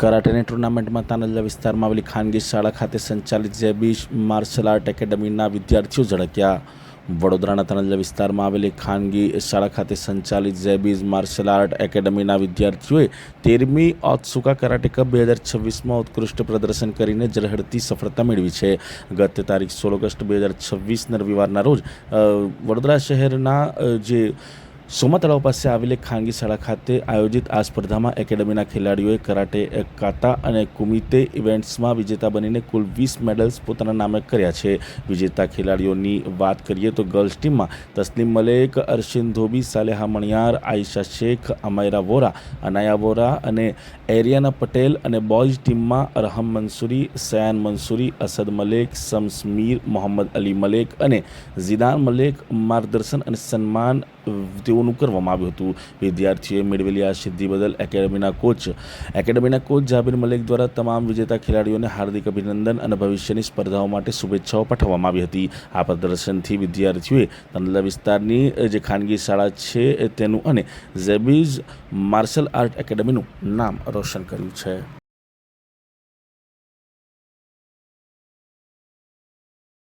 કરાટેની ટુર્નામેન્ટમાં તાનલા વિસ્તારમાં આવેલી ખાનગી શાળા ખાતે સંચાલિત ઝેબીઝ માર્શલ આર્ટ એકેડમીના વિદ્યાર્થીઓ ઝળક્યા. વડોદરાના તાનલા વિસ્તારમાં આવેલી ખાનગી શાળા ખાતે સંચાલિત ઝેબીઝ માર્શલ આર્ટ એકેડમીના વિદ્યાર્થીઓએ 13મી ઓત્સુકા કરાટે કપ 2026માં ઉત્કૃષ્ટ પ્રદર્શન કરીને ઝળહળતી સફળતા મેળવી છે. ગત તારીખ 16 ઓગસ્ટ 2026 રવિવારના રોજ વડોદરા શહેરના જે સોમા તળાવ પાસે આવેલી ખાનગી શાળા ખાતે આયોજિત આ સ્પર્ધામાં એકેડમીના ખેલાડીઓએ કરાટે કાતા અને કુમિતે ઇવેન્ટ્સમાં વિજેતા બનીને કુલ 20 મેડલ્સ પોતાના નામે કર્યા છે. વિજેતા ખેલાડીઓની વાત કરીએ તો ગર્લ્સ ટીમમાં તસ્લીમ મલેક, અર્શિન ધોબી, સાલેહા મણિયાર, આયશા શેખ, અમાયરા વોરા, અનાયા વોરા અને એરિયાના પટેલ અને બોયઝ ટીમમાં અરહમ મંસૂરી, સયાન મંસૂરી, અસદ મલેક, શમ્સ મીર, મોહમ્મદ અલી મલેક અને ઝિદાન મલેક માર્ગદર્શન અને સન્માન તેઓનું કરવામાં આવ્યું હતું. વિદ્યાર્થીઓએ મેળવેલી આ સિદ્ધિ બદલ એકેડમીના કોચ જાબીર મલેક દ્વારા તમામ વિજેતા ખેલાડીઓને હાર્દિક અભિનંદન અને ભવિષ્યની સ્પર્ધાઓ માટે શુભેચ્છાઓ પાઠવવામાં આવી હતી. આ પ્રદર્શનથી વિદ્યાર્થીઓએ તાનલા વિસ્તારની જે ખાનગી શાળા છે તેનું અને ઝેબીઝ માર્શલ આર્ટ એકેડમીનું નામ રોશન કર્યું છે.